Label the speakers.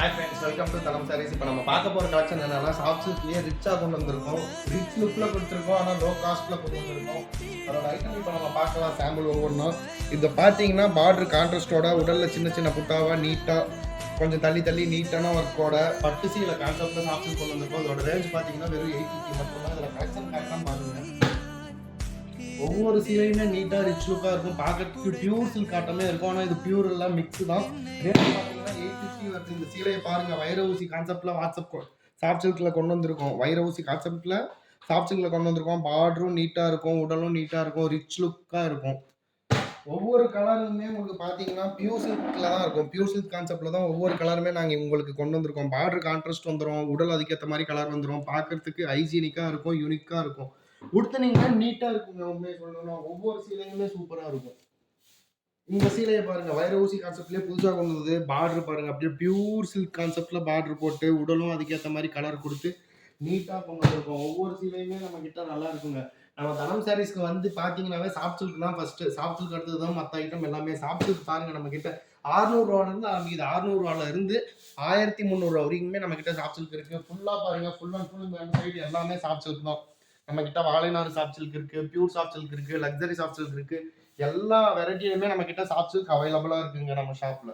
Speaker 1: Hi friends, welcome to தனம் சாரீஸ். இப்போ நம்ம பார்க்க போகிற கலெக்ஷன் என்னன்னா, சாஃப்ட் சில்க்லேயே ரிச்சாக கொண்டு வந்திருக்கோம். ரிச் லுக்கில் கொடுத்துருக்கோம், ஆனால் லோ காஸ்ட்டில் கொண்டு வந்திருக்கோம். அதோட ஐட்டம் இப்போ நம்ம பார்க்கலாம், சாம்பிள் ஒவ்வொன்றும். இது பார்த்தீங்கன்னா பார்டர் கான்ட்ராஸ்டோட, உடலில் சின்ன சின்ன புட்டாவாக நீட்டாக கொஞ்சம் தள்ளி தள்ளி நீட்டான ஒர்க்கோட பட்டு சீல கான்செப்டில் சாஃப்ட் சில்க் கொண்டு வந்திருக்கோம். இதோட ரேஞ்ச் பார்த்தீங்கன்னா வெறும் 850 மட்டும்தான். இதில் கலெக்ஷன் காட்டலாம் பாருங்கள். ஒவ்வொரு சீலையுமே நீட்டாக ரிச் லுக்காக இருக்கும். பார்க்கறதுக்கு பியூர் சில்க் காட்டமே இருக்கும், ஆனால் இது பியூர் எல்லாம் மிக்ஸ் தான். ரேட் பார்த்தீங்கன்னா 850 வருது. இந்த சீலையை பாருங்கள், வைர ஊசி கான்செப்டில் வாட்ஸ்அப் சாஃப்ட் சில்கில் கொண்டு வந்திருக்கோம். வைர ஊசி கான்செப்டில் சாஃப்ட் சில்கில் கொண்டு வந்திருக்கோம். பார்டரும் நீட்டாக இருக்கும், உடலும் நீட்டாக இருக்கும், ரிச் லுக்காக இருக்கும். ஒவ்வொரு கலருமே உங்களுக்கு பார்த்தீங்கன்னா பியூர் சில்கில் தான் இருக்கும். பியூர் சில்க் கான்செப்டில் தான் ஒவ்வொரு கலருமே நாங்கள் உங்களுக்கு கொண்டு வந்திருக்கோம். பார்டர் கான்ட்ராஸ்ட் வந்துடும், உடல் அதுக்கேற்ற மாதிரி கலர் வந்துடும். பார்க்கறதுக்கு ஹைஜீனிக்காக இருக்கும், யூனிக்காக இருக்கும். உடுத்துனீங்கன்னா நீட்டாக இருக்குங்க. உண்மையை சொல்லணும்னா ஒவ்வொரு சீலையுமே சூப்பராக இருக்கும். இந்த சீலையை பாருங்க, வைர ஊசி கான்செப்ட்லேயே புதுசாக கொண்டு வந்தது. பார்டர் பாருங்க, அப்படியே பியூர் சில்க் கான்செப்டில் பார்டர் போட்டு உடலும் அதுக்கேற்ற மாதிரி கலர் கொடுத்து நீட்டாக கொண்டு வந்திருக்கோம். ஒவ்வொரு சீலையுமே நம்ம கிட்ட நல்லா இருக்குங்க. நம்ம தனம் சாரீஸ்க்கு வந்து பார்த்தீங்கன்னாவே சாஃப்ட் சில்க் தான் ஃபஸ்ட்டு. சாஃப்ட் சில்க் அடுத்தது தான் மற்ற ஐட்டம் எல்லாமே. சாஃப்ட் சில்க் பாருங்க, நம்ம கிட்ட 600 ரூபாயிலிருந்து ஆரம்பிக்குது. 600 ரூபாயில இருந்து 1300 வரைக்குமே நம்ம கிட்ட சாஃப்ட் சில்க் இருக்கு. ஃபுல்லாக பாருங்க, ஃபுல் அண்ட் ஃபுல் இந்த சைடு எல்லாமே சாஃப்ட் சில்க் தான். நம்ம கிட்ட வாழைநாறு சாஃப்ட் சில்க் இருக்கு, பியூர் சாஃப்ட் சில்க் இருக்கு, லக்ஸரி சாஃப்ட் சில்க் இருக்கு. எல்லா வெரைட்டியுமே நம்ம கிட்ட சாஃப்ட் சில்க் அவைலபிளா இருக்குங்க நம்ம ஷாப்ல.